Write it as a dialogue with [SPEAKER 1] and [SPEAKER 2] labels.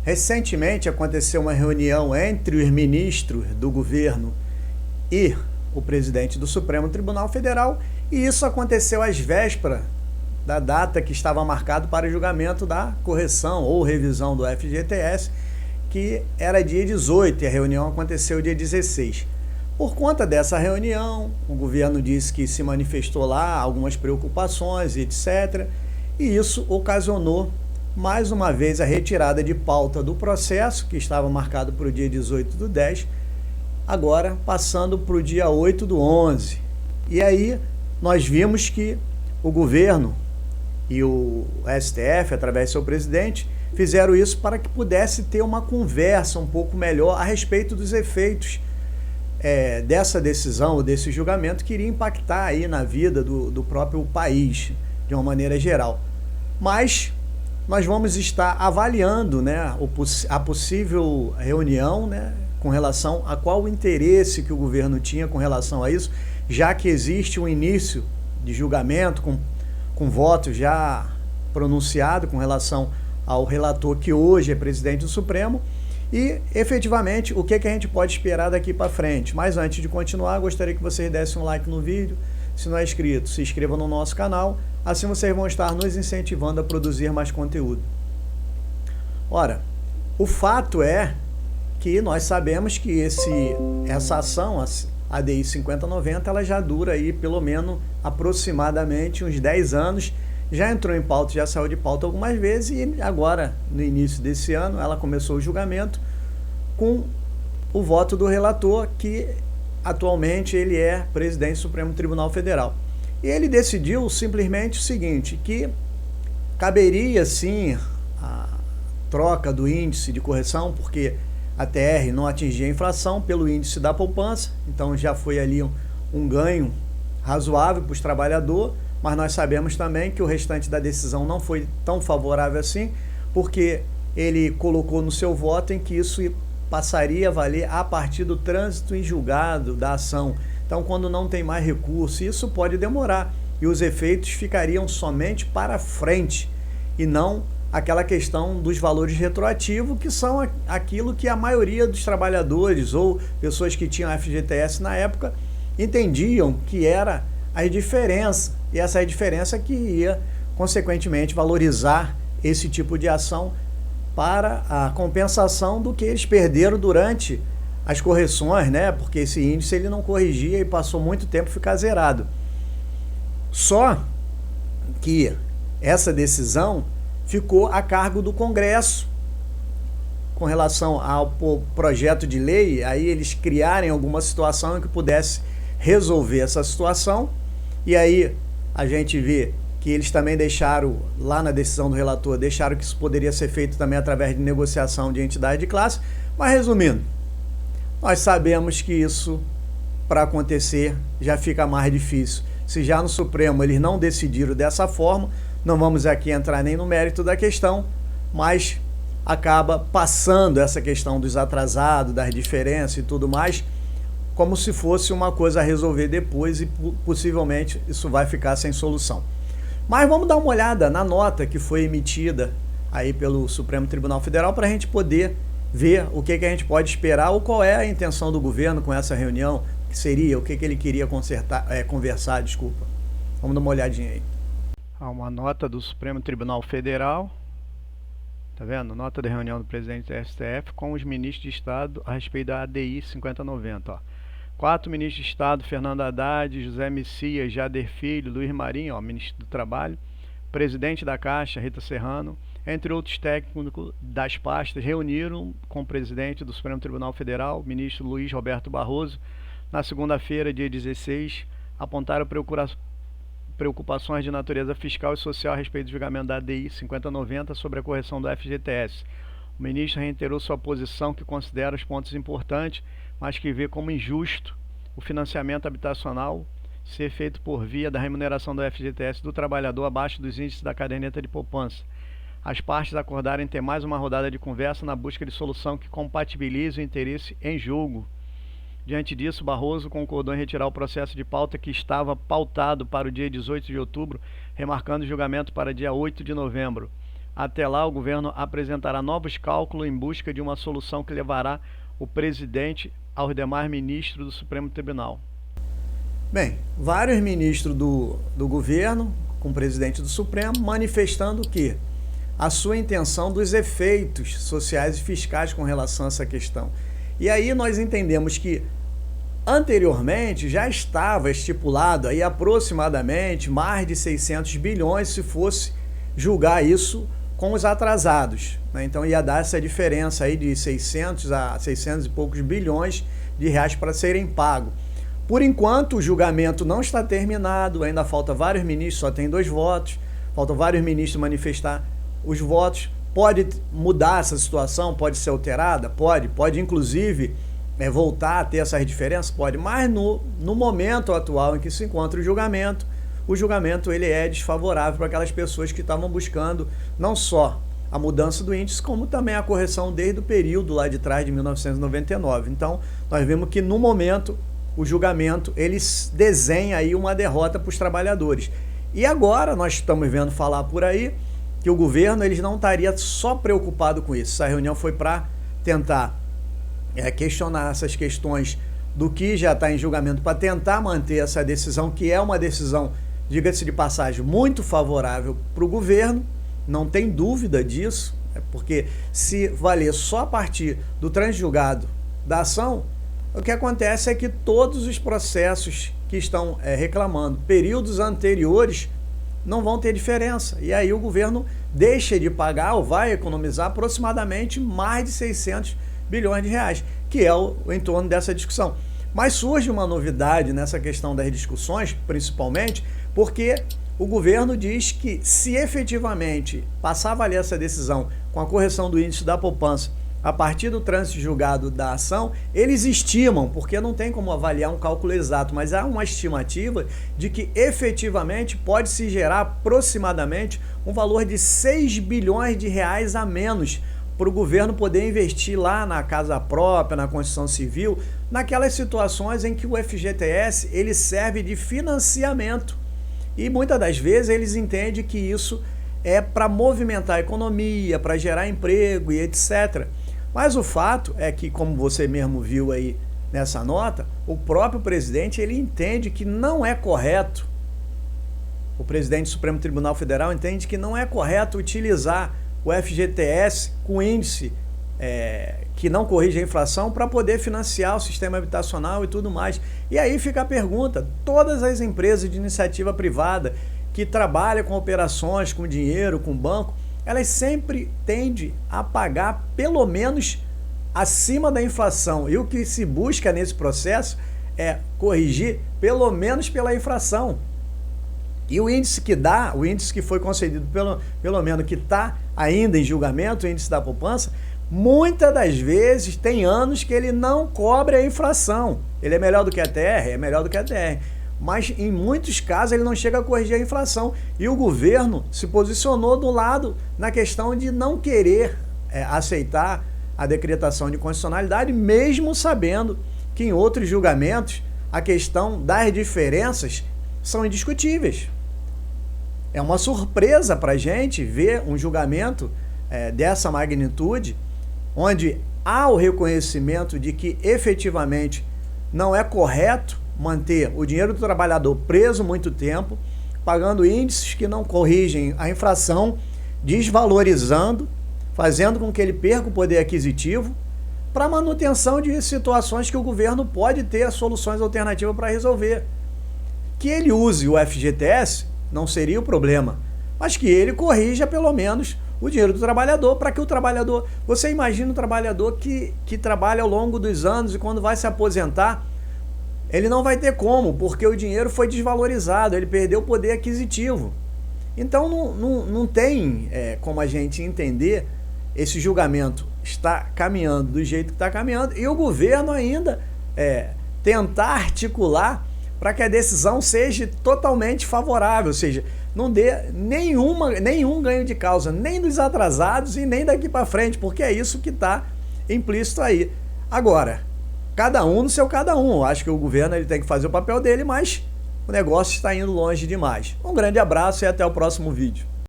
[SPEAKER 1] Recentemente aconteceu uma reunião entre os ministros do governo e o presidente do Supremo Tribunal Federal, e isso aconteceu às vésperas da data que estava marcado para o julgamento da correção ou revisão do FGTS, que era dia 18, e a reunião aconteceu dia 16. Por conta dessa reunião, o governo disse que se manifestou lá algumas preocupações, etc., e isso ocasionou mais uma vez a retirada de pauta do processo, que estava marcado para o dia 18/10, agora passando para o dia 8/11. E aí nós vimos que o governo e o STF, através do seu presidente, fizeram isso para que pudesse ter uma conversa um pouco melhor a respeito dos efeitos dessa decisão ou desse julgamento que iria impactar aí na vida do próprio país, de uma maneira geral. Mas nós vamos estar avaliando, né, a possível reunião, né, com relação a qual o interesse que o governo tinha com relação a isso, já que existe um início de julgamento com voto já pronunciado com relação ao relator que hoje é presidente do Supremo, e efetivamente o que a gente pode esperar daqui para frente. Mas antes de continuar, gostaria que vocês dessem um like no vídeo. Se não é inscrito, se inscreva no nosso canal, assim vocês vão estar nos incentivando a produzir mais conteúdo. Ora, o fato é que nós sabemos que essa ação, a ADI 5090, ela já dura aí pelo menos aproximadamente uns 10 anos, já entrou em pauta, já saiu de pauta algumas vezes, e agora, no início desse ano, ela começou o julgamento com o voto do relator, que atualmente ele é presidente do Supremo Tribunal Federal. E ele decidiu simplesmente o seguinte, que caberia sim a troca do índice de correção, porque a TR não atingia a inflação pelo índice da poupança, então já foi ali um ganho razoável para os trabalhadores, mas nós sabemos também que o restante da decisão não foi tão favorável assim, porque ele colocou no seu voto em que isso passaria a valer a partir do trânsito em julgado da ação. Então, quando não tem mais recurso, isso pode demorar, e os efeitos ficariam somente para frente, e não aquela questão dos valores retroativos, que são aquilo que a maioria dos trabalhadores ou pessoas que tinham FGTS na época entendiam que era a diferença, e essa diferença que ia, consequentemente, valorizar esse tipo de ação para a compensação do que eles perderam durante as correções, né? Porque esse índice ele não corrigia e passou muito tempo a ficar zerado. Só que essa decisão ficou a cargo do Congresso com relação ao projeto de lei, aí eles criarem alguma situação em que pudesse resolver essa situação, e aí a gente vê que eles também deixaram, lá na decisão do relator, deixaram que isso poderia ser feito também através de negociação de entidade de classe. Mas resumindo, nós sabemos que isso, para acontecer, já fica mais difícil. Se já no Supremo eles não decidiram dessa forma, não vamos aqui entrar nem no mérito da questão, mas acaba passando essa questão dos atrasados, das diferenças e tudo mais, como se fosse uma coisa a resolver depois, e possivelmente isso vai ficar sem solução. Mas vamos dar uma olhada na nota que foi emitida aí pelo Supremo Tribunal Federal para a gente poder ver o que a gente pode esperar ou qual é a intenção do governo com essa reunião, que seria, o que ele queria conversar, desculpa. Vamos dar uma olhadinha aí. Há uma nota do Supremo Tribunal Federal, tá vendo? Nota da reunião do presidente do STF com os ministros de Estado a respeito da ADI 5090, ó. 4 ministros de Estado, Fernando Haddad, José Messias, Jader Filho, Luiz Marinho, ó, ministro do Trabalho, presidente da Caixa, Rita Serrano, entre outros técnicos das pastas, reuniram com o presidente do Supremo Tribunal Federal, ministro Luiz Roberto Barroso, na segunda-feira, dia 16, apontaram preocupações de natureza fiscal e social a respeito do julgamento da ADI 5090 sobre a correção do FGTS. O ministro reiterou sua posição, que considera os pontos importantes, mas que vê como injusto o financiamento habitacional ser feito por via da remuneração do FGTS do trabalhador abaixo dos índices da caderneta de poupança. As partes acordaram ter mais uma rodada de conversa na busca de solução que compatibilize o interesse em julgo. Diante disso, Barroso concordou em retirar o processo de pauta que estava pautado para o dia 18 de outubro, remarcando o julgamento para dia 8 de novembro. Até lá, o governo apresentará novos cálculos em busca de uma solução que levará o presidente aos demais ministros do Supremo Tribunal. Bem, vários ministros do governo, com o presidente do Supremo, manifestando o quê? A sua intenção dos efeitos sociais e fiscais com relação a essa questão. E aí nós entendemos que anteriormente já estava estipulado aí aproximadamente mais de 600 bilhões se fosse julgar isso com os atrasados, né? Então ia dar essa diferença aí de 600 a 600 e poucos bilhões de reais para serem pagos. Por enquanto o julgamento não está terminado, ainda falta vários ministros, só tem 2 votos, faltam vários ministros manifestar os votos. Pode mudar essa situação, pode ser alterada? Pode inclusive voltar a ter essas diferenças? Pode, mas no momento atual em que se encontra o julgamento ele é desfavorável para aquelas pessoas que estavam buscando não só a mudança do índice, como também a correção desde o período lá de trás de 1999. Então, nós vemos que no momento o julgamento ele desenha aí uma derrota para os trabalhadores. E agora nós estamos vendo falar por aí que o governo ele não estaria só preocupado com isso. Essa reunião foi para tentar questionar essas questões do que já está em julgamento, para tentar manter essa decisão, que é uma decisão, diga-se de passagem, muito favorável para o governo, não tem dúvida disso, porque se valer só a partir do transjulgado da ação, o que acontece é que todos os processos que estão reclamando períodos anteriores não vão ter diferença. E aí o governo deixa de pagar ou vai economizar aproximadamente mais de 600 bilhões de reais, que é o entorno dessa discussão. Mas surge uma novidade nessa questão das discussões, principalmente porque o governo diz que se efetivamente passar a valer essa decisão com a correção do índice da poupança a partir do trânsito julgado da ação, eles estimam, porque não tem como avaliar um cálculo exato, mas há uma estimativa de que efetivamente pode se gerar aproximadamente um valor de 6 bilhões de reais a menos para o governo poder investir lá na casa própria, na construção civil, naquelas situações em que o FGTS ele serve de financiamento. E muitas das vezes eles entendem que isso é para movimentar a economia, para gerar emprego e etc. Mas o fato é que, como você mesmo viu aí nessa nota, o próprio presidente ele entende que não é correto, o presidente do Supremo Tribunal Federal entende que não é correto utilizar o FGTS com índice que não corrige a inflação para poder financiar o sistema habitacional e tudo mais. E aí fica a pergunta, todas as empresas de iniciativa privada que trabalham com operações, com dinheiro, com banco, elas sempre tendem a pagar pelo menos acima da inflação. E o que se busca nesse processo é corrigir pelo menos pela inflação. E o índice que dá, o índice que foi concedido pelo menos que está ainda em julgamento, o índice da poupança, muitas das vezes tem anos que ele não cobre a inflação. Ele é melhor do que a TR? É melhor do que a TR. Mas em muitos casos ele não chega a corrigir a inflação. E o governo se posicionou do lado na questão de não querer aceitar a decretação de constitucionalidade, mesmo sabendo que em outros julgamentos a questão das diferenças são indiscutíveis. É uma surpresa para a gente ver um julgamento dessa magnitude, onde há o reconhecimento de que efetivamente não é correto manter o dinheiro do trabalhador preso muito tempo, pagando índices que não corrigem a inflação, desvalorizando, fazendo com que ele perca o poder aquisitivo, para manutenção de situações que o governo pode ter soluções alternativas para resolver. Que ele use o FGTS não seria o problema, mas que ele corrija pelo menos o dinheiro do trabalhador, para que o trabalhador... Você imagina um trabalhador que trabalha ao longo dos anos e quando vai se aposentar, ele não vai ter como, porque o dinheiro foi desvalorizado, ele perdeu o poder aquisitivo. Então não tem como a gente entender esse julgamento está caminhando do jeito que está caminhando e o governo ainda tentar articular para que a decisão seja totalmente favorável, ou seja, não dê nenhum ganho de causa, nem dos atrasados e nem daqui para frente, porque é isso que está implícito aí. Agora, cada um no seu cada um. Eu acho que o governo ele tem que fazer o papel dele, mas o negócio está indo longe demais. Um grande abraço e até o próximo vídeo.